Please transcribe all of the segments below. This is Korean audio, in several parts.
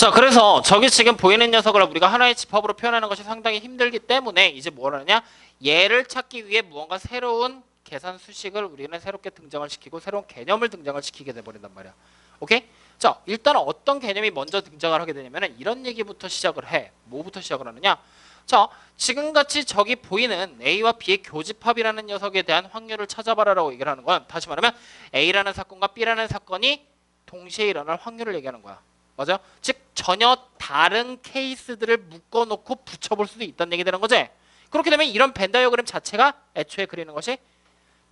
자, 그래서 저기 지금 보이는 녀석을 우리가 하나의 집합으로 표현하는 것이 상당히 힘들기 때문에 이제 뭘 하느냐? 얘를 찾기 위해 무언가 새로운 계산 수식을 우리는 새롭게 등장을 시키고 새로운 개념을 등장을 시키게 돼버린단 말이야. 오케이? 자, 일단 어떤 개념이 먼저 등장을 하게 되냐면 이런 얘기부터 시작을 해. 뭐부터 시작을 하느냐? 자, 지금같이 저기 보이는 A와 B의 교집합이라는 녀석에 대한 확률을 찾아봐라라고 얘기를 하는 건 다시 말하면 A라는 사건과 B라는 사건이 동시에 일어날 확률을 얘기하는 거야. 맞아요? 즉 전혀 다른 케이스들을 묶어놓고 붙여볼 수도 있다는 얘기 되는 거지. 그렇게 되면 이런 벤 다이어그램 자체가 애초에 그리는 것이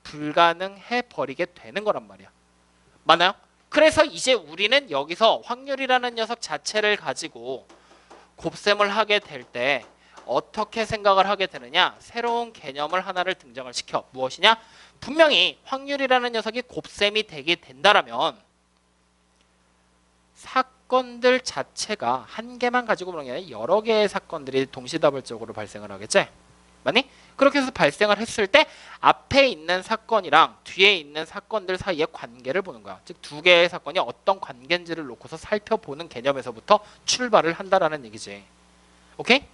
불가능해 버리게 되는 거란 말이야. 맞나요? 그래서 이제 우리는 여기서 확률이라는 녀석 자체를 가지고 곱셈을 하게 될 때 어떻게 생각을 하게 되느냐? 새로운 개념을 하나를 등장을 시켜. 무엇이냐? 분명히 확률이라는 녀석이 곱셈이 되게 된다라면 사건들 자체가 한 개만 가지고 보는 게 아니라 여러 개의 사건들이 동시다발적으로 발생을 하겠지? 맞니? 그렇게 해서 발생을 했을 때 앞에 있는 사건이랑 뒤에 있는 사건들 사이의 관계를 보는 거야. 즉 두 개의 사건이 어떤 관계인지를 놓고서 살펴보는 개념에서부터 출발을 한다라는 얘기지. 오케이?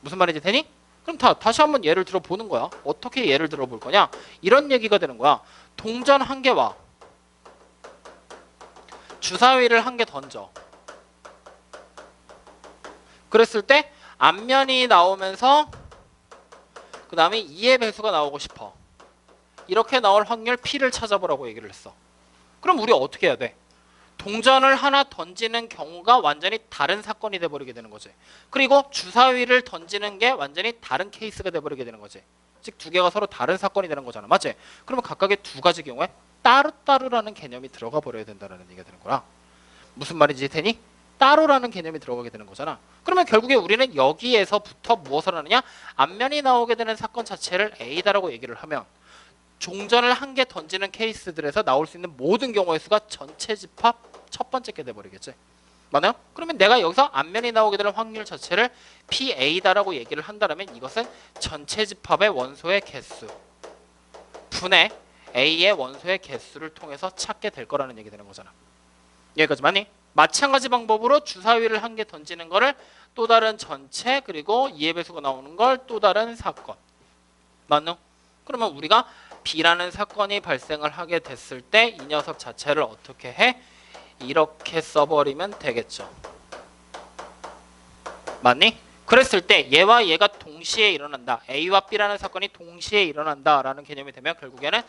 무슨 말인지 되니? 그럼 다시 한번 예를 들어보는 거야. 어떻게 예를 들어볼 거냐? 이런 얘기가 되는 거야. 동전 한 개와 주사위를 한 개 던져. 그랬을 때 앞면이 나오면서 그 다음에 2의 배수가 나오고 싶어. 이렇게 나올 확률 P를 찾아보라고 얘기를 했어. 그럼 우리 어떻게 해야 돼? 동전을 하나 던지는 경우가 완전히 다른 사건이 돼버리게 되는 거지. 그리고 주사위를 던지는 게 완전히 다른 케이스가 돼버리게 되는 거지. 즉 두 개가 서로 다른 사건이 되는 거잖아. 맞지? 그러면 각각의 두 가지 경우에 따로따로라는 개념이 들어가 버려야 된다는 얘기가 되는 거라. 무슨 말인지 되니? 따로라는 개념이 들어가게 되는 거잖아. 그러면 결국에 우리는 여기에서부터 무엇을 하느냐? 앞면이 나오게 되는 사건 자체를 A다라고 얘기를 하면 종전을 한 개 던지는 케이스들에서 나올 수 있는 모든 경우의 수가 전체 집합 첫 번째 게 돼버리겠지. 맞나요? 그러면 내가 여기서 앞면이 나오게 되는 확률 자체를 PA다라고 얘기를 한다면 이것은 전체 집합의 원소의 개수 분의 A의 원소의 개수를 통해서 찾게 될 거라는 얘기 되는 거잖아. 여기까지 맞니? 마찬가지 방법으로 주사위를 한 개 던지는 거를 또 다른 전체 그리고 2의 배수가 나오는 걸 또 다른 사건. 맞노? 그러면 우리가 B라는 사건이 발생을 하게 됐을 때 이 녀석 자체를 어떻게 해? 이렇게 써버리면 되겠죠. 맞니? 그랬을 때 얘와 얘가 동시에 일어난다. A와 B라는 사건이 동시에 일어난다라는 개념이 되면 결국에는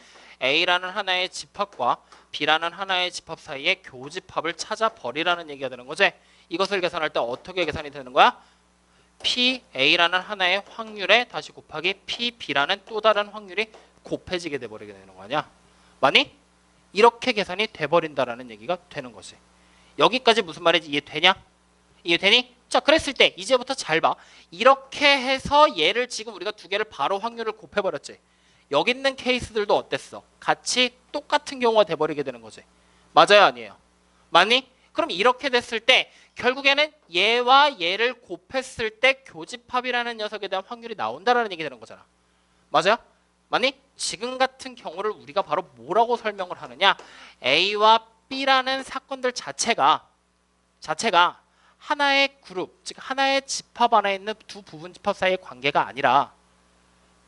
A라는 하나의 집합과 B라는 하나의 집합 사이의 교집합을 찾아버리라는 얘기가 되는 거지. 이것을 계산할 때 어떻게 계산이 되는 거야? PA라는 하나의 확률에 다시 곱하기 PB라는 또 다른 확률이 곱해지게 돼버리게 되는 거 아니야? 맞니? 이렇게 계산이 돼버린다라는 얘기가 되는 거지. 여기까지 무슨 말인지 이해되냐? 이해되니? 자, 그랬을 때 이제부터 잘 봐. 이렇게 해서 얘를 지금 우리가 두 개를 바로 확률을 곱해버렸지. 여기 있는 케이스들도 어땠어? 같이 똑같은 경우가 돼버리게 되는 거지. 맞아요? 아니에요? 맞니? 그럼 이렇게 됐을 때 결국에는 얘와 얘를 곱했을 때 교집합이라는 녀석에 대한 확률이 나온다라는 얘기 되는 거잖아. 맞아요? 맞니? 지금 같은 경우를 우리가 바로 뭐라고 설명을 하느냐? A와 B라는 사건들 자체가 하나의 그룹, 즉 하나의 집합 안에 있는 두 부분 집합 사이의 관계가 아니라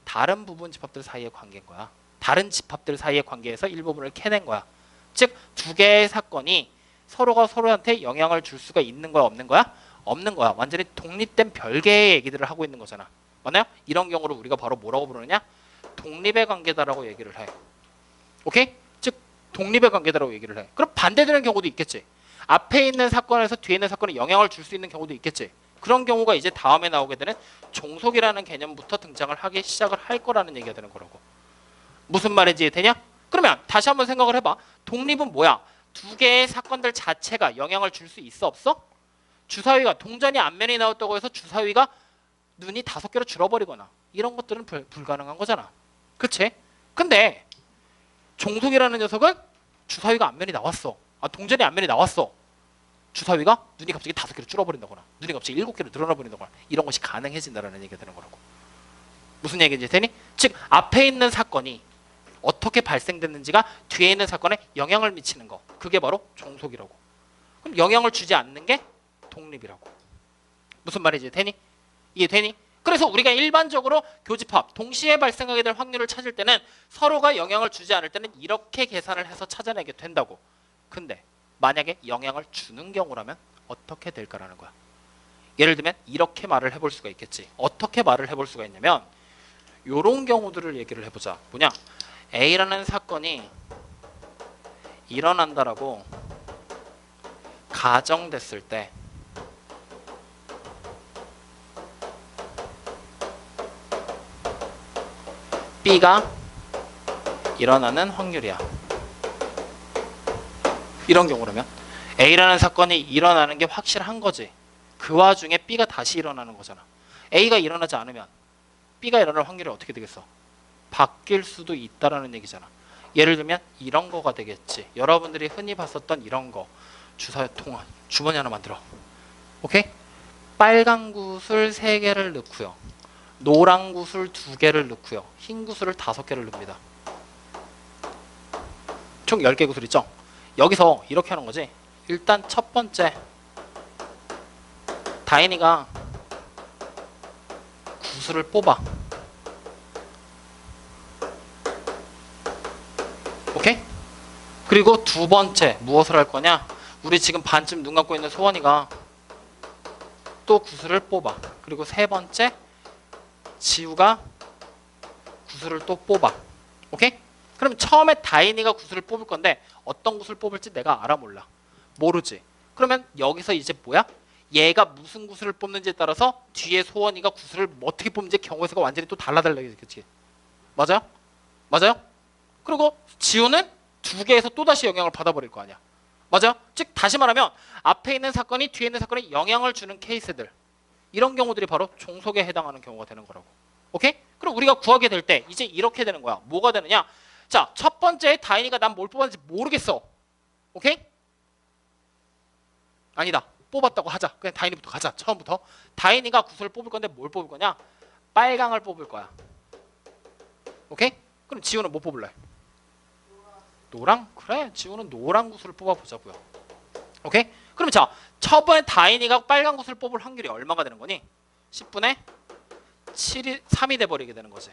다른 부분 집합들 사이의 관계인 거야. 다른 집합들 사이의 관계에서 일부분을 캐낸 거야. 즉 두 개의 사건이 서로가 서로한테 영향을 줄 수가 있는 거야, 없는 거야? 없는 거야. 완전히 독립된 별개의 얘기들을 하고 있는 거잖아. 맞나요? 이런 경우를 우리가 바로 뭐라고 부르느냐? 독립의 관계다라고 얘기를 해. 오케이? 즉 독립의 관계다라고 얘기를 해. 그럼 반대되는 경우도 있겠지. 앞에 있는 사건에서 뒤에 있는 사건에 영향을 줄 수 있는 경우도 있겠지. 그런 경우가 이제 다음에 나오게 되는 종속이라는 개념부터 등장을 하기 시작을 할 거라는 얘기가 되는 거라고. 무슨 말인지 되냐? 그러면 다시 한번 생각을 해봐. 독립은 뭐야? 두 개의 사건들 자체가 영향을 줄 수 있어 없어? 주사위가 동전이 앞면이 나왔다고 해서 주사위가 눈이 5개로 줄어버리거나 이런 것들은 불가능한 거잖아. 그치? 근데 종속이라는 녀석은 주사위가 앞면이 나왔어. 동전이 앞면이 나왔어. 주사위가 눈이 갑자기 5개로 줄어버린다거나 눈이 갑자기 7개로 늘어나버린다거나 이런 것이 가능해진다는 얘기가 되는 거라고. 무슨 얘기인지 되니? 즉 앞에 있는 사건이 어떻게 발생됐는지가 뒤에 있는 사건에 영향을 미치는 거. 그게 바로 종속이라고. 그럼 영향을 주지 않는 게 독립이라고. 무슨 말이지? 되니? 이해되니? 그래서 우리가 일반적으로 교집합, 동시에 발생하게 될 확률을 찾을 때는 서로가 영향을 주지 않을 때는 이렇게 계산을 해서 찾아내게 된다고. 근데 만약에 영향을 주는 경우라면 어떻게 될까라는 거야. 예를 들면 이렇게 말을 해볼 수가 있겠지. 어떻게 말을 해볼 수가 있냐면 요런 경우들을 얘기를 해보자. 뭐냐? A라는 사건이 일어난다라고 가정됐을 때 B가 일어나는 확률이야. 이런 경우라면 A라는 사건이 일어나는 게 확실한 거지. 그 와중에 B가 다시 일어나는 거잖아. A가 일어나지 않으면 B가 일어날 확률이 어떻게 되겠어? 바뀔 수도 있다라는 얘기잖아. 예를 들면 이런 거가 되겠지. 여러분들이 흔히 봤었던 이런 거. 주머니 하나 만들어. 오케이? 빨간 구슬 3개를 넣고요. 노란 구슬 2개를 넣고요. 흰 구슬을 5개를 넣습니다. 총 10개 구슬 있죠? 여기서 이렇게 하는 거지. 일단 첫 번째 다인이가 구슬을 뽑아. 오케이? 그리고 두 번째 무엇을 할 거냐? 우리 지금 반쯤 눈 감고 있는 소원이가 또 구슬을 뽑아. 그리고 세 번째 지우가 구슬을 또 뽑아. 오케이? 그럼 처음에 다인이가 구슬을 뽑을 건데 어떤 구슬을 뽑을지 내가 알아 몰라? 모르지. 그러면 여기서 이제 뭐야? 얘가 무슨 구슬을 뽑는지에 따라서 뒤에 소원이가 구슬을 어떻게 뽑는지 경우의 수가 완전히 또 달라지겠지. 맞아요? 맞아요? 그리고 지우는 2개에서 또다시 영향을 받아버릴 거 아니야. 맞아요? 즉 다시 말하면 앞에 있는 사건이 뒤에 있는 사건에 영향을 주는 케이스들, 이런 경우들이 바로 종속에 해당하는 경우가 되는 거라고. 오케이? 그럼 우리가 구하게 될 때 이제 이렇게 되는 거야. 뭐가 되느냐? 자, 첫 번째 다인이가 난 뭘 뽑았는지 모르겠어. 오케이? 아니다. 뽑았다고 하자. 그냥 다인이부터 가자. 처음부터. 다인이가 구슬을 뽑을 건데 뭘 뽑을 거냐? 빨강을 뽑을 거야. 오케이? 그럼 지우는 뭐 뽑을래? 노랑? 그래, 지우는 노란 구슬을 뽑아보자고요. 오케이? 그럼 자, 처음에 다인이가 빨간 구슬을 뽑을 확률이 얼마가 되는 거니? 10분의 7이 3이 돼버리게 되는 거지.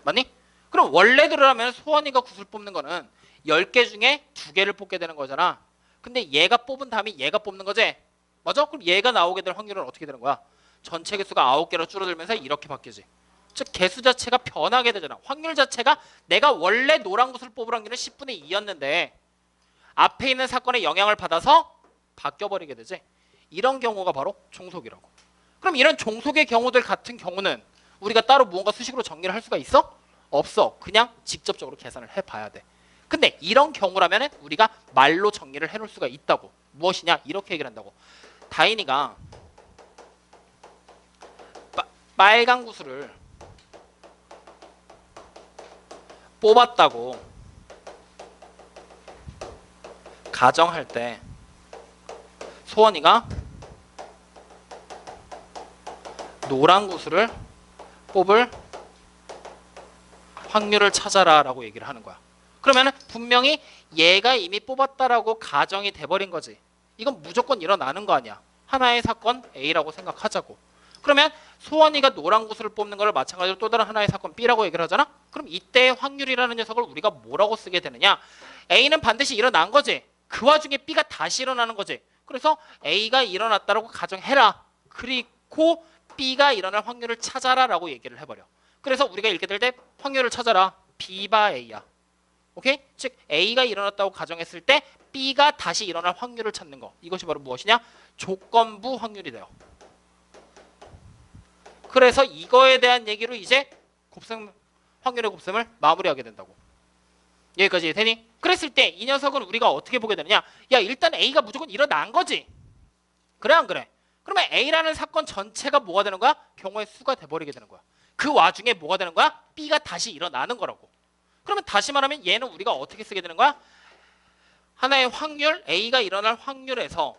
맞니? 그럼 원래대로라면 소원이가 구슬 뽑는 거는 10개 중에 2개를 뽑게 되는 거잖아. 근데 얘가 뽑은 다음에 얘가 뽑는 거지? 맞아? 그럼 얘가 나오게 될 확률은 어떻게 되는 거야? 전체 개수가 9개로 줄어들면서 이렇게 바뀌지. 즉 개수 자체가 변하게 되잖아. 확률 자체가 내가 원래 노란 구슬 뽑을 확률은 10분의 2였는데 앞에 있는 사건에 영향을 받아서 바뀌어버리게 되지. 이런 경우가 바로 종속이라고. 그럼 이런 종속의 경우들 같은 경우는 우리가 따로 무언가 수식으로 정리를 할 수가 있어? 없어. 그냥 직접적으로 계산을 해봐야 돼. 근데 이런 경우라면 우리가 말로 정리를 해놓을 수가 있다고. 무엇이냐? 이렇게 얘기를 한다고. 다인이가 빨간 구슬을 뽑았다고 가정할 때 소원이가 노란 구슬을 뽑을 확률을 찾아라 라고 얘기를 하는 거야. 그러면 분명히 얘가 이미 뽑았다라고 가정이 돼버린 거지. 이건 무조건 일어나는 거 아니야. 하나의 사건 A라고 생각하자고. 그러면 소원이가 노란 구슬을 뽑는 거를 마찬가지로 또 다른 하나의 사건 B라고 얘기를 하잖아. 그럼 이때의 확률이라는 녀석을 우리가 뭐라고 쓰게 되느냐? A는 반드시 일어난 거지. 그 와중에 B가 다시 일어나는 거지. 그래서 A가 일어났다라고 가정해라. 그리고 B가 일어날 확률을 찾아라 라고 얘기를 해버려. 그래서 우리가 읽게 될 때 확률을 찾아라. B바 A야. 오케이? 즉 A가 일어났다고 가정했을 때 B가 다시 일어날 확률을 찾는 거. 이것이 바로 무엇이냐? 조건부 확률이 돼요. 그래서 이거에 대한 얘기로 이제 확률의 곱셈을 마무리하게 된다고. 여기까지 되니? 그랬을 때 이 녀석은 우리가 어떻게 보게 되느냐? 야, 일단 A가 무조건 일어난 거지. 그래 안 그래? 그러면 A라는 사건 전체가 뭐가 되는 거야? 경우의 수가 돼버리게 되는 거야. 그 와중에 뭐가 되는 거야? B가 다시 일어나는 거라고. 그러면 다시 말하면 얘는 우리가 어떻게 쓰게 되는 거야? 하나의 확률, A가 일어날 확률에서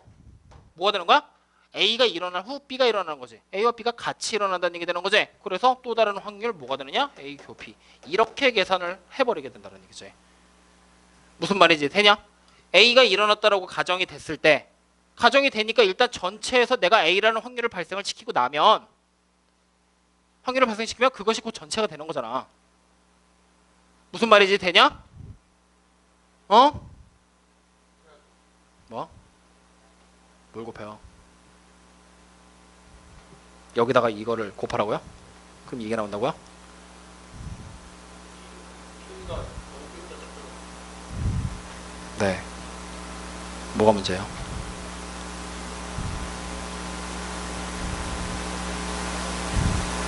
뭐가 되는 거야? A가 일어난 후 B가 일어나는 거지. A와 B가 같이 일어난다는 얘기 되는 거지. 그래서 또 다른 확률 뭐가 되느냐? A 교 B. 이렇게 계산을 해버리게 된다는 얘기지. 무슨 말인지 되냐? A가 일어났다라고 가정이 됐을 때 가정이 되니까 일단 전체에서 내가 A라는 확률을 발생을 시키고 나면 확률을 발생시키면 그것이 곧 전체가 되는 거잖아. 무슨 말이지? 되냐? 어? 뭐? 뭘 곱해요? 여기다가 이거를 곱하라고요? 그럼 이게 나온다고요? 네. 뭐가 문제예요?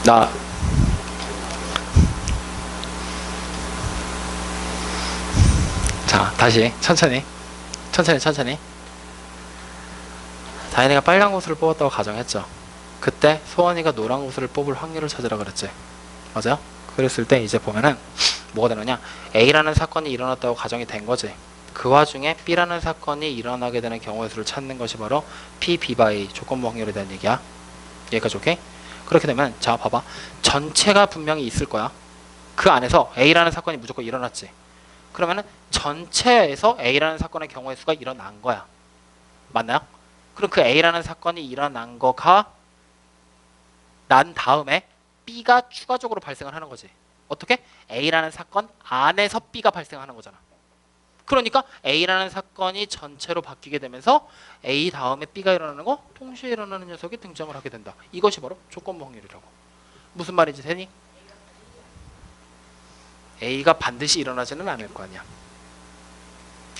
나 자, 다시 천천히. 다인이가 빨간 구슬을 뽑았다고 가정했죠. 그때 소원이가 노란 구슬을 뽑을 확률을 찾으라 그랬지. 맞아요? 그랬을 때 이제 보면은 뭐가 되느냐? A라는 사건이 일어났다고 가정이 된 거지. 그 와중에 B라는 사건이 일어나게 되는 경우의 수를 찾는 것이 바로 P, B by 조건부 확률에 대한 얘기야. 여기까지 오케이? 그렇게 되면 자 봐봐. 전체가 분명히 있을 거야. 그 안에서 A라는 사건이 무조건 일어났지. 그러면은 전체에서 A라는 사건의 경우의 수가 일어난 거야. 맞나요? 그럼 그 A라는 사건이 일어난 거가 난 다음에 B가 추가적으로 발생을 하는 거지. 어떻게? A라는 사건 안에서 B가 발생하는 거잖아. 그러니까 A라는 사건이 전체로 바뀌게 되면서 A 다음에 B가 일어나는 거 동시에 일어나는 녀석이 등장을 하게 된다. 이것이 바로 조건부 확률이라고. 무슨 말인지 되니? A가 반드시 일어나지는 않을 거 아니야.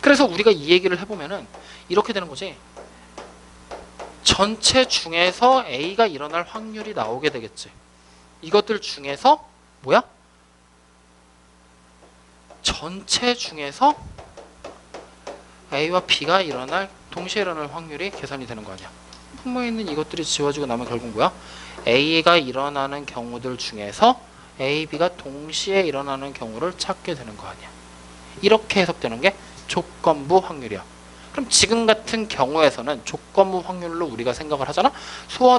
그래서 우리가 이 얘기를 해보면은 이렇게 되는 거지. 전체 중에서 A가 일어날 확률이 나오게 되겠지. 이것들 중에서 뭐야? 전체 중에서 A와 B가 동시에 일어날 확률이 계산이 되는 거 아니야. 품모에 있는 이것들이 지워지고 나면 결국 뭐야? A가 일어나는 경우들 중에서 A, B가 동시에 일어나는 경우를 찾게 되는 거 아니야. 이렇게 해석되는 게 조건부 확률이야. 그럼 지금 같은 경우에서는 조건부 확률로 우리가 생각을 하잖아.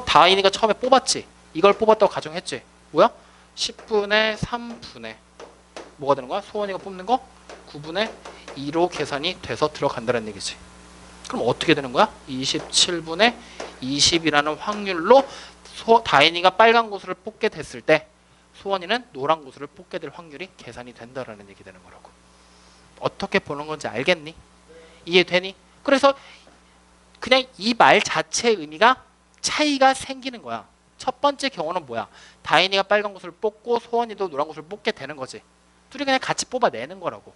다인이가 처음에 뽑았지. 이걸 뽑았다고 가정했지. 뭐야? 10분의 3분의 뭐가 되는 거야? 소원이가 뽑는 거 9분의 2로 계산이 돼서 들어간다는 얘기지. 그럼 어떻게 되는 거야? 27분의 20이라는 확률로 다인이가 빨간 구슬을 뽑게 됐을 때 소원이는 노란 구슬을 뽑게 될 확률이 계산이 된다라는 얘기 되는 거라고. 어떻게 보는 건지 알겠니? 이해되니? 그래서 그냥 이 말 자체의 의미가 차이가 생기는 거야. 첫 번째 경우는 뭐야? 다인이가 빨간 구슬을 뽑고 소원이도 노란 구슬을 뽑게 되는 거지. 둘이 그냥 같이 뽑아내는 거라고.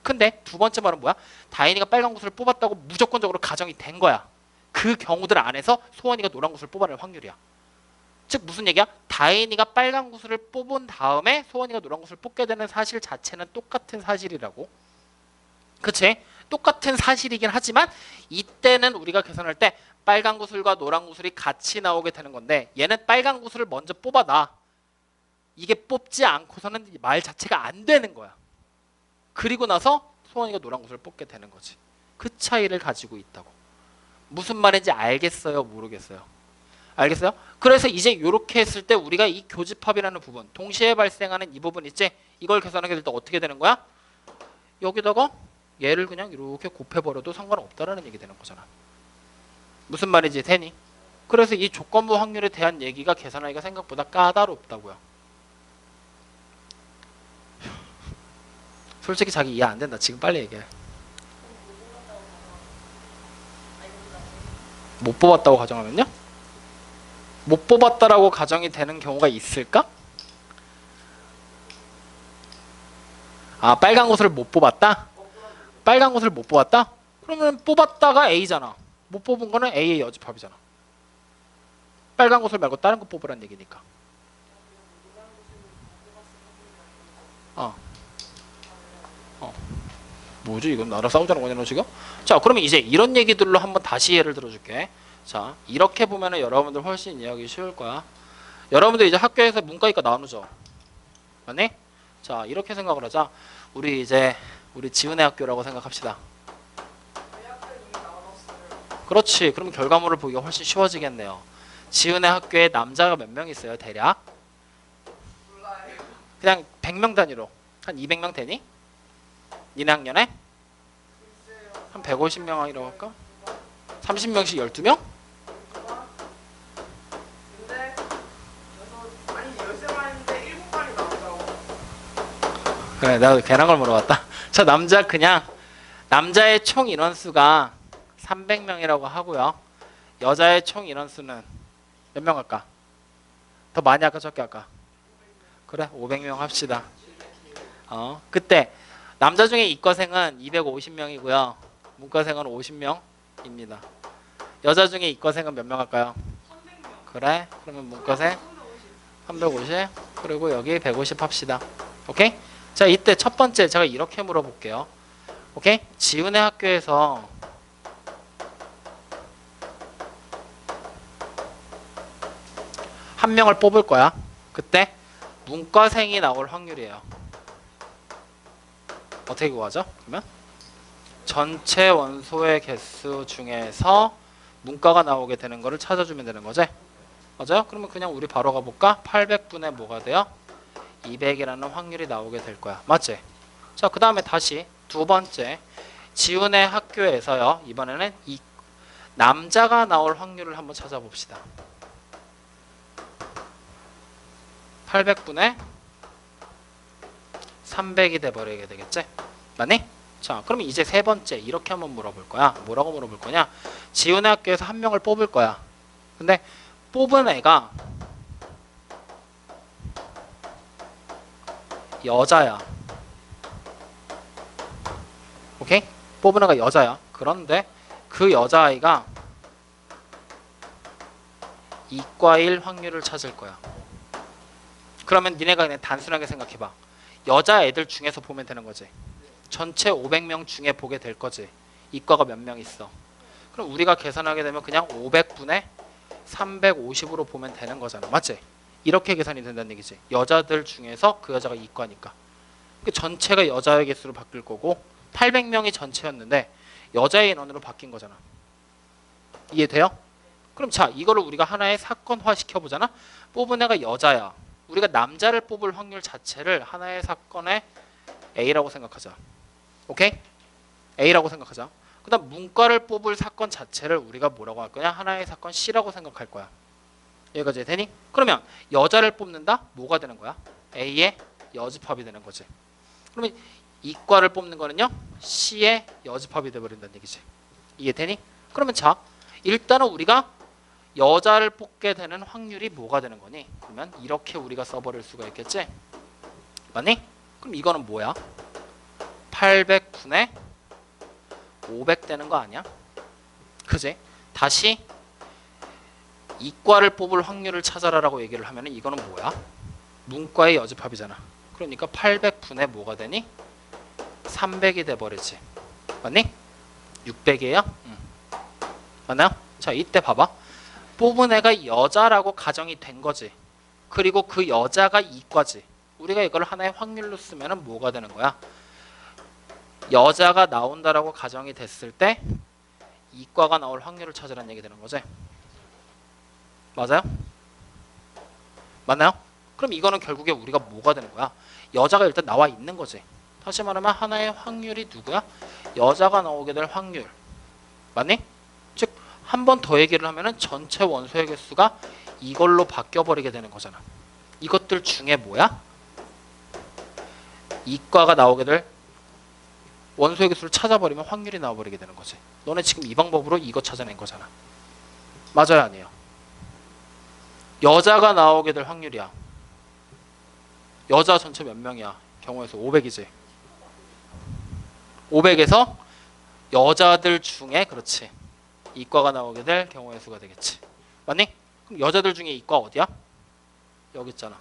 근데 두 번째 말은 뭐야? 다인이가 빨간 구슬을 뽑았다고 무조건적으로 가정이 된 거야. 그 경우들 안에서 소원이가 노란 구슬을 뽑아낼 확률이야. 즉 무슨 얘기야? 다인이가 빨간 구슬을 뽑은 다음에 소원이가 노란 구슬을 뽑게 되는 사실 자체는 똑같은 사실이라고. 그치? 똑같은 사실이긴 하지만 이때는 우리가 계산할 때 빨간 구슬과 노란 구슬이 같이 나오게 되는 건데 얘는 빨간 구슬을 먼저 뽑아놔. 이게 뽑지 않고서는 말 자체가 안 되는 거야. 그리고 나서 소원이가 노란 구슬을 뽑게 되는 거지. 그 차이를 가지고 있다고. 무슨 말인지 알겠어요? 모르겠어요? 알겠어요? 그래서 이제 이렇게 했을 때 우리가 이 교집합이라는 부분, 동시에 발생하는 이 부분 있지? 이걸 계산하게 될 때 어떻게 되는 거야? 여기다가 얘를 그냥 이렇게 곱해버려도 상관없다라는 얘기 되는 거잖아. 무슨 말인지 되니? 그래서 이 조건부 확률에 대한 얘기가 계산하기가 생각보다 까다롭다고요. 솔직히 자기 이해 안 된다. 지금 빨리 얘기해. 못 뽑았다고 가정하면요? 못 뽑았다라고 가정이 되는 경우가 있을까? 아, 빨간 곳을 못 뽑았다? 빨간 곳을 못 뽑았다? 그러면 뽑았다가 A잖아. 못 뽑은 거는 A의 여집합이잖아. 빨간 곳을 말고 다른 거 뽑으란 얘기니까. 어. 뭐지? 이건 나랑 싸우자는 거냐 너 지금? 자, 그러면 이제 이런 얘기들로 한번 다시 예를 들어줄게. 자, 이렇게 보면은 여러분들 훨씬 이해하기 쉬울 거야. 여러분들 이제 학교에서 문과이과 나누죠? 맞니? 자, 이렇게 생각을 하자. 우리 지은의 학교라고 생각합시다. 그렇지. 그럼 결과물을 보기가 훨씬 쉬워지겠네요. 지은의 학교에 남자가 몇 명 있어요, 대략? 그냥 100명 단위로. 한 200명 되니? 니네 학년에? 한 150명 이라고 할까? 30명씩 12명? 근데 아니 13마리인데 7마리 나온다고. 그래, 내가 괜한 걸 물어봤다. 자, 남자의 총 인원수가 300명이라고 하고요. 여자의 총 인원수는 몇 명 할까? 더 많이 할까 적게 할까? 그래, 500명 합시다. 그때 남자 중에 이과생은 250명이고요. 문과생은 50명입니다. 여자 중에 이과생은 몇 명 할까요? 300명. 그래, 그러면 문과생 350, 그리고 여기 150 합시다. 오케이? 자, 이때 첫 번째 제가 이렇게 물어볼게요. 오케이? 지훈의 학교에서 한 명을 뽑을 거야. 그때 문과생이 나올 확률이에요. 어떻게 구하죠? 그러면 전체 원소의 개수 중에서 문과가 나오게 되는 거를 찾아주면 되는 거지. 맞아요? 그러면 그냥 우리 바로 가볼까? 800분의 뭐가 돼요? 200이라는 확률이 나오게 될 거야. 맞지? 자, 그 다음에 다시 두 번째, 지훈의 학교에서요. 이번에는 이 남자가 나올 확률을 한번 찾아봅시다. 800분의 300이 돼버리게 되겠지? 맞니? 자, 그러면 이제 세 번째 이렇게 한번 물어볼 거야. 뭐라고 물어볼 거냐? 지훈의 학교에서 한 명을 뽑을 거야. 근데 뽑은 애가 여자야. 오케이? 뽑은 애가 여자야. 그런데 그 여자아이가 이과일 확률을 찾을 거야. 그러면 니네가 그냥 단순하게 생각해봐. 여자애들 중에서 보면 되는 거지. 전체 500명 중에 보게 될 거지. 이과가 몇 명 있어. 그럼 우리가 계산하게 되면 그냥 500분의 350으로 보면 되는 거잖아. 맞지? 이렇게 계산이 된다는 얘기지. 여자들 중에서 그 여자가 이과니까. 전체가 여자의 개수로 바뀔 거고 800명이 전체였는데 여자의 인원으로 바뀐 거잖아. 이해돼요? 그럼 자, 이거를 우리가 하나의 사건화 시켜보잖아. 뽑은 애가 여자야. 우리가 남자를 뽑을 확률 자체를 하나의 사건의 A라고 생각하자. 오케이? A라고 생각하자. 그 다음 문과를 뽑을 사건 자체를 우리가 뭐라고 할 거냐? 하나의 사건 C라고 생각할 거야. 여기까지 되니? 그러면 여자를 뽑는다? 뭐가 되는 거야? A의 여집합이 되는 거지. 그러면 이과를 뽑는 거는요? C의 여집합이 돼버린다는 얘기지. 이해되니? 그러면 자, 일단은 우리가 여자를 뽑게 되는 확률이 뭐가 되는 거니? 그러면 이렇게 우리가 써버릴 수가 있겠지? 맞니? 그럼 이거는 뭐야? 800분의 500 되는 거 아니야? 그지? 다시 이과를 뽑을 확률을 찾아라라고 얘기를 하면 이거는 뭐야? 문과의 여집합이잖아. 그러니까 800분의 뭐가 되니? 300이 돼버리지. 맞니? 600이에요? 맞나요? 자, 이때 봐봐. 뽑은 애가 여자라고 가정이 된 거지. 그리고 그 여자가 이과지. 우리가 이걸 하나의 확률로 쓰면 뭐가 되는 거야? 여자가 나온다라고 가정이 됐을 때 이과가 나올 확률을 찾으라는 얘기 되는 거지. 맞아요? 맞나요? 그럼 이거는 결국에 우리가 뭐가 되는 거야? 여자가 일단 나와 있는 거지. 다시 말하면 하나의 확률이 누구야? 여자가 나오게 될 확률. 맞니? 즉 한 번 더 얘기를 하면은 전체 원소의 개수가 이걸로 바뀌어버리게 되는 거잖아. 이것들 중에 뭐야? 이과가 나오게 될 원소의 개수를 찾아버리면 확률이 나와버리게 되는 거지. 너네 지금 이 방법으로 이거 찾아낸 거잖아. 맞아요, 아니에요? 여자가 나오게 될 확률이야. 여자 전체 몇 명이야? 경우에서 500이지. 500에서 여자들 중에 그렇지. 이과가 나오게 될 경우의 수가 되겠지. 맞니? 그럼 여자들 중에 이과 어디야? 여기 있잖아.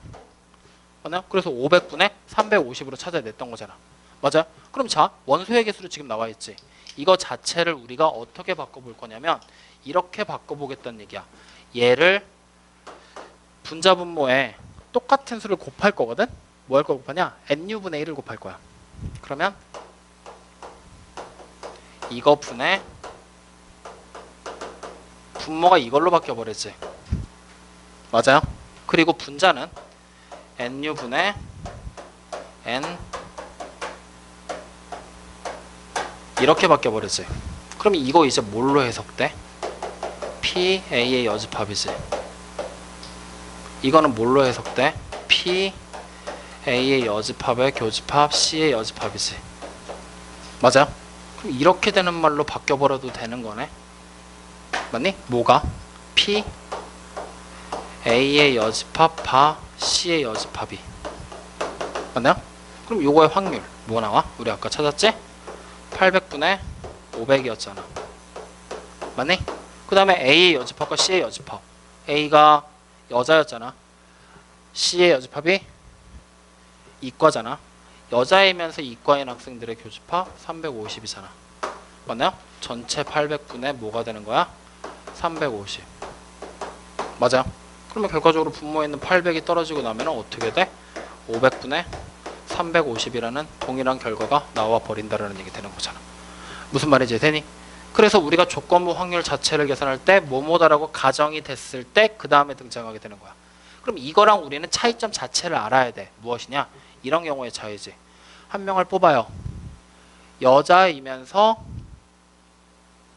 맞나요? 그래서 500분의 350으로 찾아냈던 거잖아. 맞아요? 그럼 자, 원소의 개수로 지금 나와 있지. 이거 자체를 우리가 어떻게 바꿔볼 거냐면 이렇게 바꿔보겠다는 얘기야. 얘를 분자분모에 똑같은 수를 곱할 거거든? 뭐 할 거 곱하냐? nu분의 1을 곱할 거야. 그러면 이거 분의 분모가 이걸로 바뀌어버리지. 맞아요? 그리고 분자는 nu분의 n 이렇게 바뀌어버리지. 그럼 이거 이제 뭘로 해석돼? P A의 여집합이지. 이거는 뭘로 해석돼? P A의 여집합의 교집합 C의 여집합이지. 맞아요? 그럼 이렇게 되는 말로 바뀌어버려도 되는 거네. 맞니? 뭐가? P A의 여집합 바 C의 여집합이. 맞나요? 그럼 요거의 확률 뭐 나와? 우리 아까 찾았지? 800분의 500이었잖아. 맞니? 그 다음에 A의 여집합과 C의 여집합. A가 여자였잖아. C의 여집합이 이과잖아. 여자이면서 이과인 학생들의 교집합 350이잖아. 맞나요? 전체 800분의 뭐가 되는 거야? 350. 맞아요. 그러면 결과적으로 분모에 있는 800이 떨어지고 나면 어떻게 돼? 500분의 350이라는 동일한 결과가 나와 버린다라는 얘기 되는 거잖아. 무슨 말인지 되니? 그래서 우리가 조건부 확률 자체를 계산할 때 뭐뭐다라고 가정이 됐을 때 그 다음에 등장하게 되는 거야. 그럼 이거랑 우리는 차이점 자체를 알아야 돼. 무엇이냐? 이런 경우의 차이지. 한 명을 뽑아요.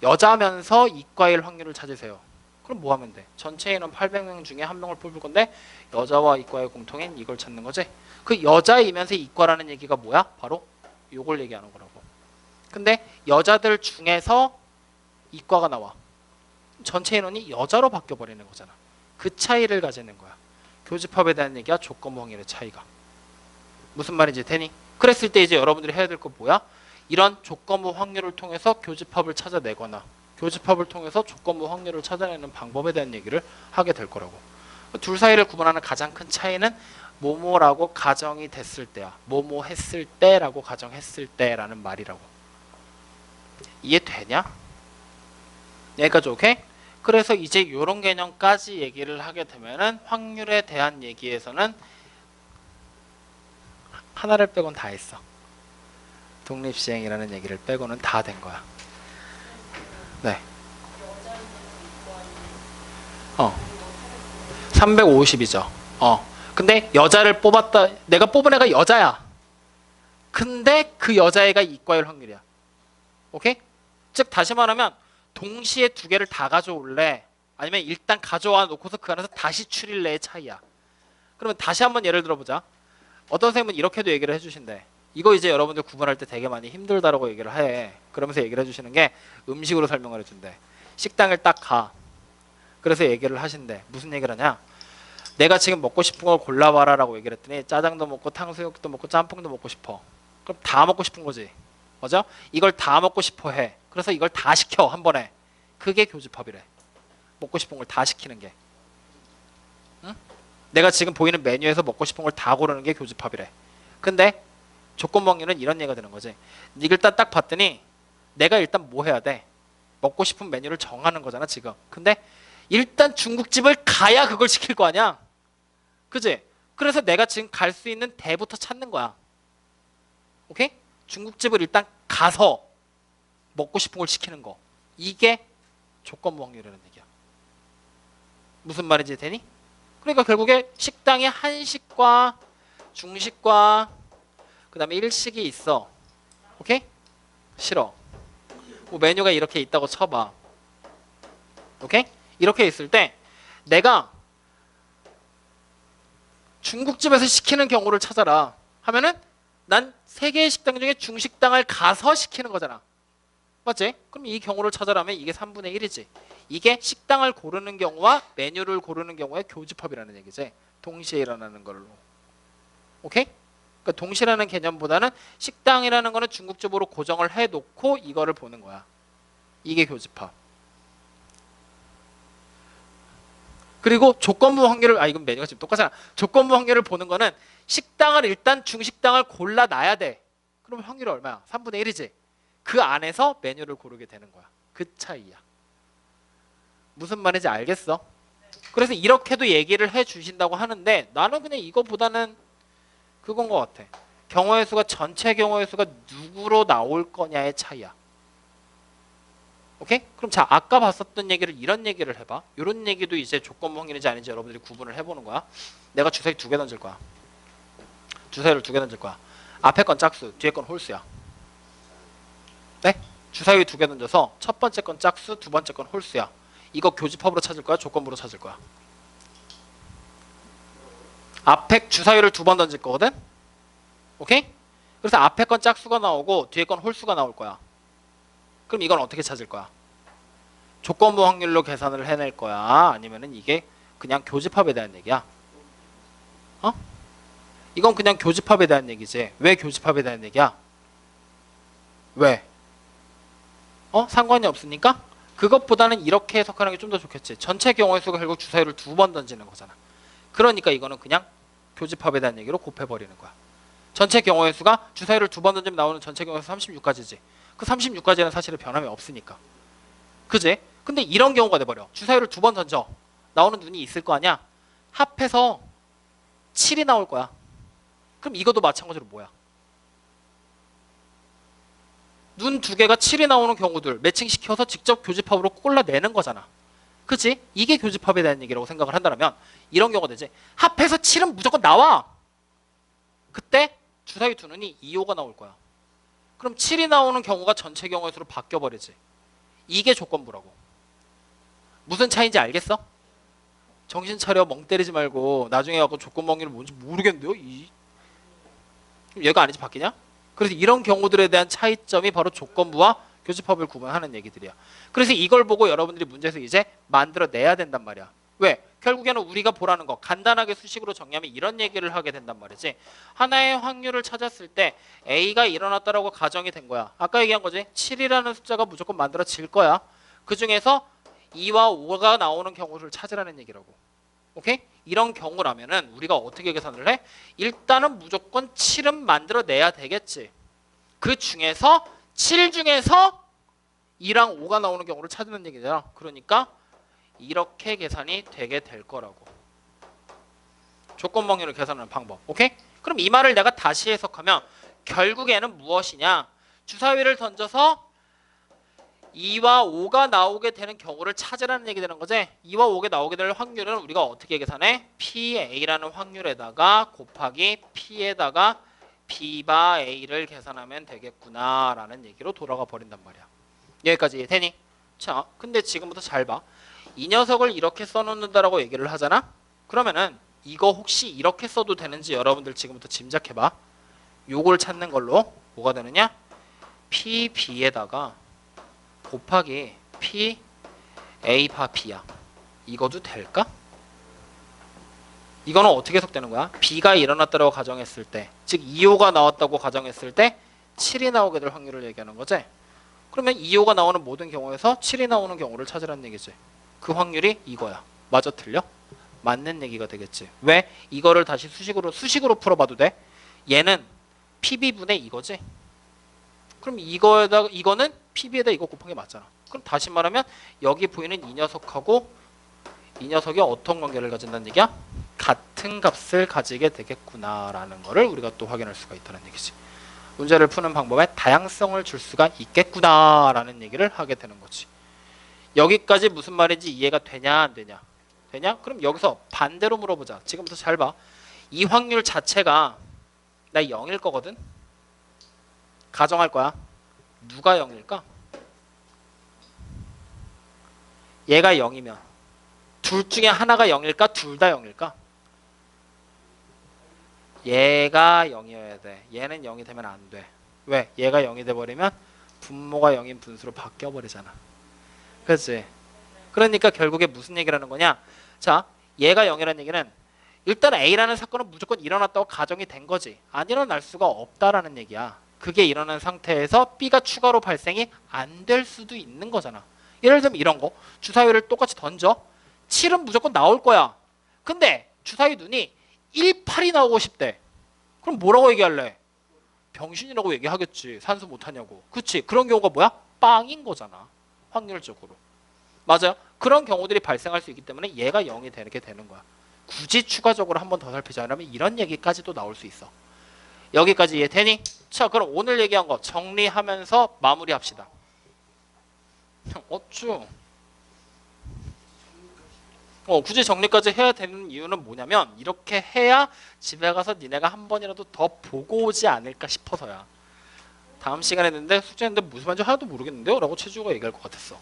여자면서 이과일 확률을 찾으세요. 그럼 뭐 하면 돼? 전체 인원 800명 중에 한 명을 뽑을 건데 여자와 이과의 공통인 이걸 찾는 거지. 그 여자이면서 이과라는 얘기가 뭐야? 바로 요걸 얘기하는 거라고. 근데 여자들 중에서 이과가 나와. 전체 인원이 여자로 바뀌어 버리는 거잖아. 그 차이를 가지는 거야. 교집합에 대한 얘기야. 조건부 확률의 차이가. 무슨 말인지 되니? 그랬을 때 이제 여러분들이 해야 될 거 뭐야? 이런 조건부 확률을 통해서 교집합을 찾아내거나 교집합을 통해서 조건부 확률을 찾아내는 방법에 대한 얘기를 하게 될 거라고. 둘 사이를 구분하는 가장 큰 차이는 뭐뭐라고 가정이 됐을 때야. 뭐뭐 했을 때라고 가정했을 때라는 말이라고. 이해되냐? 여기까지 오케이? 그래서 이제 이런 개념까지 얘기를 하게 되면은 확률에 대한 얘기에서는 하나를 빼곤 다 했어. 독립시행이라는 얘기를 빼고는 다 된 거야. 네. 350이죠. 근데 여자를 뽑았다. 내가 뽑은 애가 여자야. 근데 그 여자애가 이과일 확률이야. 오케이? 즉 다시 말하면 동시에 두 개를 다 가져올래? 아니면 일단 가져와 놓고서 그 안에서 다시 추릴래의 차이야. 그러면 다시 한번 예를 들어보자. 어떤 선생님은 이렇게도 얘기를 해주신대. 이거 이제 여러분들 구분할 때 되게 많이 힘들다라고 얘기를 해. 그러면서 얘기를 해주시는 게 음식으로 설명을 해준대. 식당을 딱 가. 그래서 얘기를 하신대. 무슨 얘기를 하냐? 내가 지금 먹고 싶은 걸 골라봐라라고 얘기를 했더니 짜장도 먹고 탕수육도 먹고 짬뽕도 먹고 싶어. 그럼 다 먹고 싶은 거지. 맞아? 이걸 다 먹고 싶어 해. 그래서 이걸 다 시켜 한 번에. 그게 교집합이래. 먹고 싶은 걸 다 시키는 게. 응? 내가 지금 보이는 메뉴에서 먹고 싶은 걸 다 고르는 게 교집합이래. 근데 조건부 확률은 이런 얘기가 되는 거지. 일단 딱 봤더니 내가 일단 뭐 해야 돼? 먹고 싶은 메뉴를 정하는 거잖아 지금. 근데 일단 중국집을 가야 그걸 시킬 거 아니야. 그지? 그래서 내가 지금 갈 수 있는 데부터 찾는 거야. 오케이? 중국집을 일단 가서 먹고 싶은 걸 시키는 거. 이게 조건부 확률이라는 얘기야. 무슨 말인지 되니? 그러니까 결국에 식당에 한식과 중식과 그 다음에 일식이 있어. 오케이? 싫어. 뭐 메뉴가 이렇게 있다고 쳐봐. 오케이? 이렇게 있을 때 내가 중국집에서 시키는 경우를 찾아라 하면은 난 세 개의 식당 중에 중식당을 가서 시키는 거잖아. 맞지? 그럼 이 경우를 찾아라면 이게 3분의 1이지. 이게 식당을 고르는 경우와 메뉴를 고르는 경우의 교집합이라는 얘기지. 동시에 일어나는 걸로. 오케이? 그러니까 동시라는 개념보다는 식당이라는 거는 중국집으로 고정을 해놓고 이거를 보는 거야. 이게 교집합. 그리고 조건부 확률을 이건 메뉴가 지금 똑같잖아. 조건부 확률을 보는 거는 식당을 일단 중식당을 골라놔야 돼. 그럼 확률이 얼마야? 3분의 1이지. 그 안에서 메뉴를 고르게 되는 거야. 그 차이야. 무슨 말인지 알겠어? 그래서 이렇게도 얘기를 해주신다고 하는데 나는 그냥 이거보다는 그건 것 같아. 경우의 수가 전체 경우의 수가 누구로 나올 거냐의 차이야. 오케이? 그럼 자 아까 봤었던 얘기를 이런 얘기를 해봐. 이런 얘기도 이제 조건부 확률인지 아닌지 여러분들이 구분을 해보는 거야. 내가 주사위 2개 던질 거야. 주사위를 2개 던질 거야. 앞에 건 짝수, 뒤에 건 홀수야. 네? 주사위 2개 던져서 첫 번째 건 짝수, 두 번째 건 홀수야. 이거 교집합으로 찾을 거야? 조건부로 찾을 거야? 앞에 주사위를 2번 던질 거거든? 오케이? 그래서 앞에 건 짝수가 나오고 뒤에 건 홀수가 나올 거야. 그럼 이건 어떻게 찾을 거야? 조건부 확률로 계산을 해낼 거야? 아니면은 이게 그냥 교집합에 대한 얘기야? 어? 이건 그냥 교집합에 대한 얘기지. 왜 교집합에 대한 얘기야? 왜? 상관이 없으니까? 그것보다는 이렇게 해석하는 게 좀 더 좋겠지. 전체 경우의 수가 결국 주사위를 2번 던지는 거잖아. 그러니까 이거는 그냥 교집합에 대한 얘기로 곱해버리는 거야. 전체 경우의 수가 주사위를 2번 던지면 나오는 전체 경우의 수 36가지지. 그 36가지는 사실은 변함이 없으니까. 그지? 근데 이런 경우가 돼버려. 주사위를 2번 던져. 나오는 눈이 있을 거 아니야? 합해서 7이 나올 거야. 그럼 이것도 마찬가지로 뭐야? 눈 2개가 7이 나오는 경우들 매칭시켜서 직접 교집합으로 골라내는 거잖아. 그치? 이게 교집합에 대한 얘기라고 생각을 한다면 이런 경우가 되지. 합해서 7은 무조건 나와. 그때 주사위 두 눈이 2, 5가 나올 거야. 그럼 7이 나오는 경우가 전체 경우의 수로 바뀌어버리지. 이게 조건부라고. 무슨 차이인지 알겠어? 정신 차려, 멍 때리지 말고 나중에 갖고 조건부 확률이 뭔지 모르겠는데요? 얘가 아니지 바뀌냐? 그래서 이런 경우들에 대한 차이점이 바로 조건부와 교집합을 구분하는 얘기들이야. 그래서 이걸 보고 여러분들이 문제에서 이제 만들어내야 된단 말이야. 왜? 결국에는 우리가 보라는 거 간단하게 수식으로 정리하면 이런 얘기를 하게 된단 말이지. 하나의 확률을 찾았을 때 A가 일어났다라고 가정이 된 거야. 아까 얘기한 거지. 7이라는 숫자가 무조건 만들어질 거야. 그 중에서 2와 5가 나오는 경우를 찾으라는 얘기라고. 오케이? 이런 경우라면은 우리가 어떻게 계산을 해? 일단은 무조건 7은 만들어내야 되겠지. 그 중에서 7 중에서 2랑 5가 나오는 경우를 찾는 얘기잖아. 그러니까 이렇게 계산이 되게 될 거라고. 조건 확률을 계산하는 방법. 오케이? 그럼 이 말을 내가 다시 해석하면 결국에는 무엇이냐? 주사위를 던져서 2와 5가 나오게 되는 경우를 찾으라는 얘기 되는 거지. 2와 5가 나오게 될 확률은 우리가 어떻게 계산해? PA라는 확률에다가 곱하기 P에다가 B바 A를 계산하면 되겠구나 라는 얘기로 돌아가 버린단 말이야. 여기까지 이해되니? 자, 근데 지금부터 잘 봐. 이 녀석을 이렇게 써놓는다라고 얘기를 하잖아? 그러면은 이거 혹시 이렇게 써도 되는지 여러분들 지금부터 짐작해봐. 요걸 찾는 걸로 뭐가 되느냐? PB에다가 곱하기 P A 바 B야. 이거도 될까? 이거는 어떻게 해석되는 거야? B가 일어났다고 가정했을 때, 즉 2호가 나왔다고 가정했을 때 7이 나오게 될 확률을 얘기하는 거지. 그러면 2호가 나오는 모든 경우에서 7이 나오는 경우를 찾으라는 얘기지. 그 확률이 이거야. 맞아 틀려? 맞는 얘기가 되겠지. 왜? 이거를 다시 수식으로 풀어봐도 돼. 얘는 PB분의 이거지. 그럼 이거는 PB에다 이거 곱한 게 맞잖아. 그럼 다시 말하면 여기 보이는 이 녀석하고 이 녀석이 어떤 관계를 가진다는 얘기야? 같은 값을 가지게 되겠구나라는 거를 우리가 또 확인할 수가 있다는 얘기지. 문제를 푸는 방법에 다양성을 줄 수가 있겠구나라는 얘기를 하게 되는 거지. 여기까지 무슨 말인지 이해가 되냐 안 되냐? 되냐? 그럼 여기서 반대로 물어보자. 지금부터 잘 봐. 이 확률 자체가 나 0일 거거든? 가정할 거야. 누가 0일까? 얘가 0이면 둘 중에 하나가 0일까? 둘 다 0일까? 얘가 0이어야 돼. 얘는 0이 되면 안 돼. 왜? 얘가 0이 돼버리면 분모가 0인 분수로 바뀌어버리잖아. 그렇지? 그러니까 결국에 무슨 얘기를 하는 거냐? 자, 얘가 0이라는 얘기는 일단 A라는 사건은 무조건 일어났다고 가정이 된 거지. 안 일어날 수가 없다라는 얘기야. 그게 일어난 상태에서 B가 추가로 발생이 안 될 수도 있는 거잖아. 예를 들면 이런 거. 주사위를 똑같이 던져. 7은 무조건 나올 거야. 근데 주사위 눈이 1, 8이 나오고 싶대. 그럼 뭐라고 얘기할래? 병신이라고 얘기하겠지. 산수 못하냐고. 그치? 그런 경우가 뭐야? 빵인 거잖아. 확률적으로. 맞아요? 그런 경우들이 발생할 수 있기 때문에 얘가 0이 되게 되는 거야. 굳이 추가적으로 한 번 더 살피자면 이런 얘기까지도 나올 수 있어. 여기까지 이해되니? 자, 그럼 오늘 얘기한 거 정리하면서 마무리합시다. 어쭈? 굳이 정리까지 해야 되는 이유는 뭐냐면 이렇게 해야 집에 가서 니네가 한 번이라도 더 보고 오지 않을까 싶어서야. 다음 시간에 했는데 숙제했는데 무슨 말인지 하나도 모르겠는데요? 라고 최주호가 얘기할 것 같았어.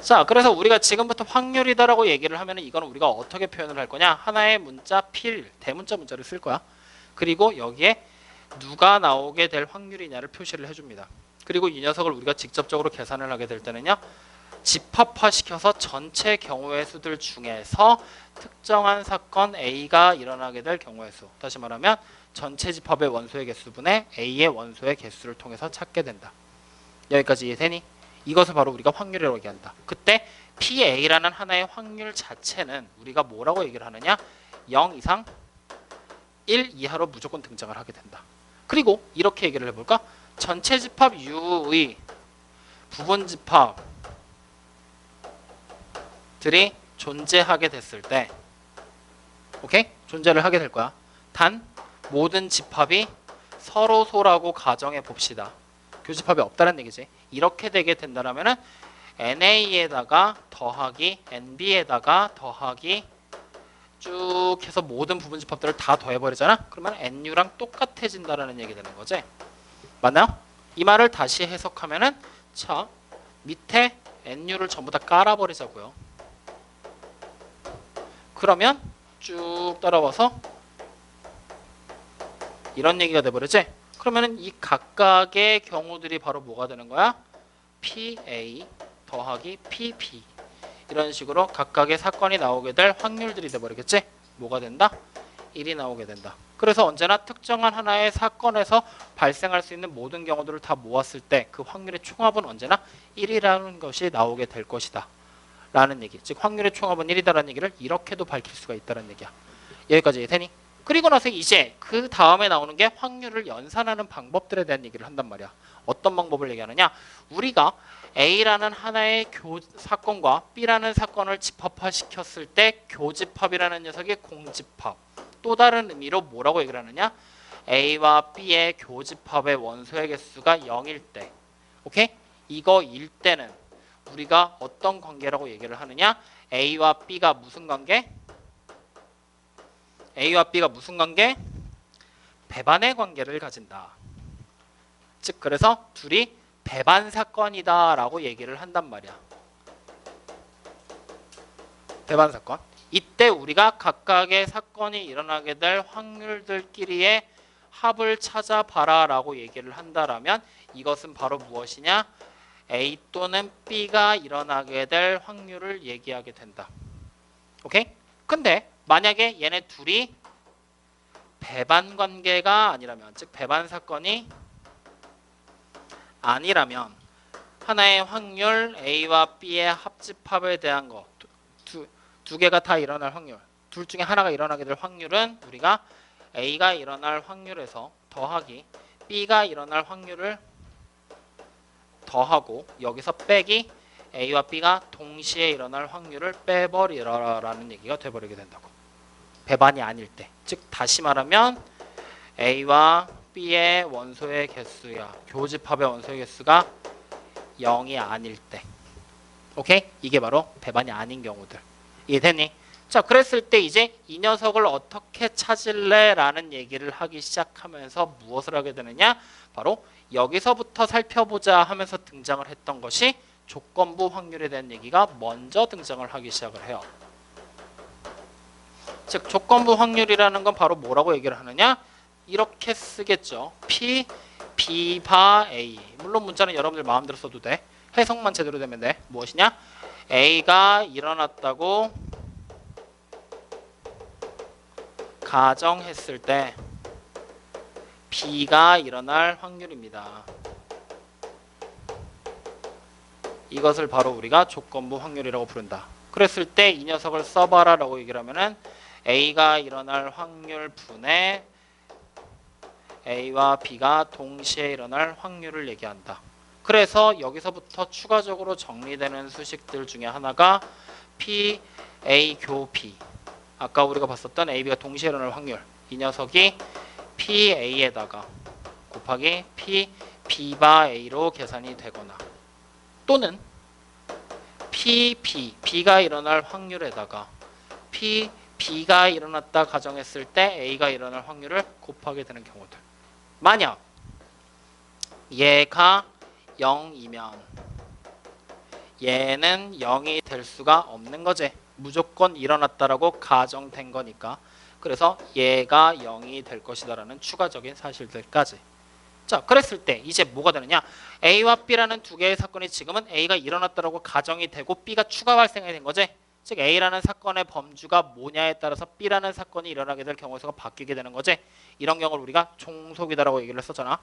자, 그래서 우리가 지금부터 확률이다라고 얘기를 하면 이거는 우리가 어떻게 표현을 할 거냐? 하나의 문자 필, 대문자 문자를 쓸 거야. 그리고 여기에 누가 나오게 될 확률이냐를 표시를 해줍니다. 그리고 이 녀석을 우리가 직접적으로 계산을 하게 될 때는요. 집합화시켜서 전체 경우의 수들 중에서 특정한 사건 A가 일어나게 될 경우의 수. 다시 말하면 전체 집합의 원소의 개수분의 A의 원소의 개수를 통해서 찾게 된다. 여기까지 이해되니? 이것을 바로 우리가 확률이라고 얘기한다. 그때 PA라는 하나의 확률 자체는 우리가 뭐라고 얘기를 하느냐? 0 이상 1 이하로 무조건 등장을 하게 된다. 그리고 이렇게 얘기를 해볼까? 전체 집합 U의 부분 집합들이 존재하게 됐을 때, 오케이? 존재를 하게 될 거야. 단 모든 집합이 서로소라고 가정해 봅시다. 교집합이 없다는 얘기지. 이렇게 되게 된다면은 NA에다가 더하기 NB에다가 더하기 쭉 해서 모든 부분 집합들을 다 더해버리잖아. 그러면 NU랑 똑같아진다라는 얘기 되는 거지. 맞나요? 이 말을 다시 해석하면은 자 밑에 NU를 전부 다 깔아버리자고요. 그러면 쭉 따라와서 이런 얘기가 돼버리지. 그러면은 이 각각의 경우들이 바로 뭐가 되는 거야? PA 더하기 PP 이런 식으로 각각의 사건이 나오게 될 확률들이 돼버리겠지. 뭐가 된다? 1이 나오게 된다. 그래서 언제나 특정한 하나의 사건에서 발생할 수 있는 모든 경우들을 다 모았을 때 그 확률의 총합은 언제나 1이라는 것이 나오게 될 것이다 라는 얘기. 즉 확률의 총합은 1이다라는 얘기를 이렇게도 밝힐 수가 있다는 얘기야. 여기까지 되니? 그리고 나서 이제 그 다음에 나오는 게 확률을 연산하는 방법들에 대한 얘기를 한단 말이야. 어떤 방법을 얘기하느냐? 우리가 A라는 하나의 사건과 B라는 사건을 집합화시켰을 때 교집합이라는 녀석의 공집합. 또 다른 의미로 뭐라고 얘기를 하느냐? A와 B의 교집합의 원소의 개수가 0일 때. 오케이? 이거일 때는 우리가 어떤 관계라고 얘기를 하느냐? A와 B가 무슨 관계? A와 B가 무슨 관계? 배반의 관계를 가진다. 즉 그래서 둘이 배반 사건이다 라고 얘기를 한단 말이야. 배반 사건. 이때 우리가 각각의 사건이 일어나게 될 확률들끼리의 합을 찾아봐라 라고 얘기를 한다라면 이것은 바로 무엇이냐? A 또는 B가 일어나게 될 확률을 얘기하게 된다. 오케이? 근데 만약에 얘네 둘이 배반 관계가 아니라면, 즉 배반 사건이 아니라면 하나의 확률 A와 B의 합집합에 대한 거 두 개가 다 일어날 확률, 둘 중에 하나가 일어나게 될 확률은 우리가 A가 일어날 확률에서 더하기 B가 일어날 확률을 더하고 여기서 빼기 A와 B가 동시에 일어날 확률을 빼버리라라는 얘기가 돼버리게 된다고. 배반이 아닐 때. 즉 다시 말하면 A와 B의 원소의 개수야. 교집합의 원소의 개수가 0이 아닐 때. 오케이? 이게 바로 배반이 아닌 경우들. 이해됐니? 자, 그랬을 때 이제 이 녀석을 어떻게 찾을래? 라는 얘기를 하기 시작하면서 무엇을 하게 되느냐? 바로 여기서부터 살펴보자 하면서 등장을 했던 것이 조건부 확률에 대한 얘기가 먼저 등장을 하기 시작을 해요. 즉 조건부 확률이라는 건 바로 뭐라고 얘기를 하느냐? 이렇게 쓰겠죠. P, B바 A. 물론 문자는 여러분들 마음대로 써도 돼. 해석만 제대로 되면 돼. 무엇이냐? A가 일어났다고 가정했을 때 B가 일어날 확률입니다. 이것을 바로 우리가 조건부 확률이라고 부른다. 그랬을 때 이 녀석을 써봐라 라고 얘기를 하면은 A가 일어날 확률 분의 A와 B가 동시에 일어날 확률을 얘기한다. 그래서 여기서부터 추가적으로 정리되는 수식들 중에 하나가 P, A 교 B. 아까 우리가 봤었던 A, B가 동시에 일어날 확률. 이 녀석이 P, A에다가 곱하기 P, B바 A로 계산이 되거나 또는 P, B, B가 일어날 확률에다가 P, B가 일어났다 가정했을 때 A가 일어날 확률을 곱하게 되는 경우들. 만약 얘가 0이면 얘는 0이 될 수가 없는 거지. 무조건 일어났다라고 가정된 거니까. 그래서 얘가 0이 될 것이다라는 추가적인 사실들까지. 자, 그랬을 때 이제 뭐가 되느냐? A와 B라는 두 개의 사건이 지금은 A가 일어났다라고 가정이 되고 B가 추가 발생이 된 거지. 즉 A라는 사건의 범주가 뭐냐에 따라서 B라는 사건이 일어나게 될 경우수가 바뀌게 되는 거지. 이런 경우를 우리가 종속이다라고 얘기를 했었잖아.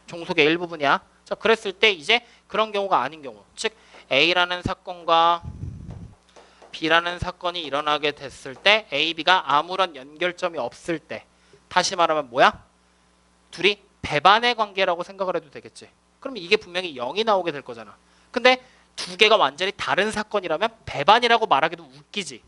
종속의 일부분이야. 자, 그랬을 때 이제 그런 경우가 아닌 경우, 즉 A라는 사건과 B라는 사건이 일어나게 됐을 때 A, B가 아무런 연결점이 없을 때, 다시 말하면 뭐야? 둘이 배반의 관계라고 생각을 해도 되겠지. 그럼 이게 분명히 0이 나오게 될 거잖아. 근데 두 개가 완전히 다른 사건이라면 배반이라고 말하기도 웃기지.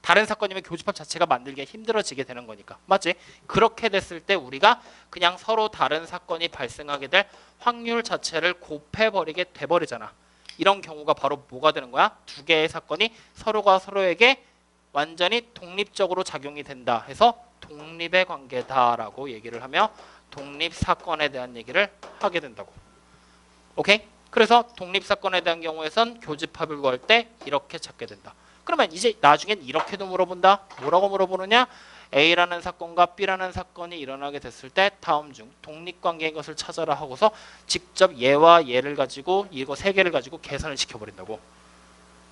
다른 사건이면 교집합 자체가 만들기가 힘들어지게 되는 거니까. 맞지? 그렇게 됐을 때 우리가 그냥 서로 다른 사건이 발생하게 될 확률 자체를 곱해버리게 돼버리잖아. 이런 경우가 바로 뭐가 되는 거야? 두 개의 사건이 서로가 서로에게 완전히 독립적으로 작용이 된다 해서 독립의 관계다라고 얘기를 하며 독립사건에 대한 얘기를 하게 된다고. 오케이? 그래서 독립사건에 대한 경우에선 교집합을 구할 때 이렇게 찾게 된다. 그러면 이제 나중엔 이렇게도 물어본다. 뭐라고 물어보느냐? A라는 사건과 B라는 사건이 일어나게 됐을 때 다음 중 독립관계인 것을 찾아라 하고서 직접 얘와 얘를 가지고 이거 세 개를 가지고 계산을 시켜버린다고.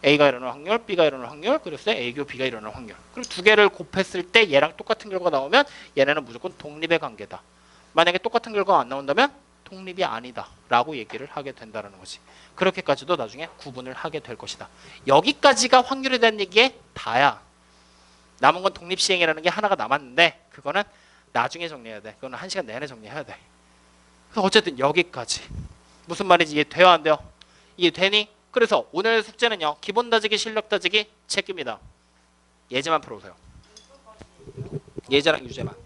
A가 일어날 확률, B가 일어날 확률, 그래서 A교 B가 일어날 확률. 그리고 두 개를 곱했을 때 얘랑 똑같은 결과가 나오면 얘네는 무조건 독립의 관계다. 만약에 똑같은 결과가 안 나온다면 독립이 아니다 라고 얘기를 하게 된다는 거지. 그렇게까지도 나중에 구분을 하게 될 것이다. 여기까지가 확률에 대한 얘기에 다야. 남은 건 독립시행이라는 게 하나가 남았는데 그거는 나중에 정리해야 돼. 그거는 1시간 내내 정리해야 돼. 그래서 어쨌든 여기까지. 무슨 말인지 이해돼요? 안 돼요? 이해되니? 그래서 오늘 숙제는요. 기본 다지기, 실력 다지기 체크입니다. 예제만 풀어보세요. 예제랑 유제만.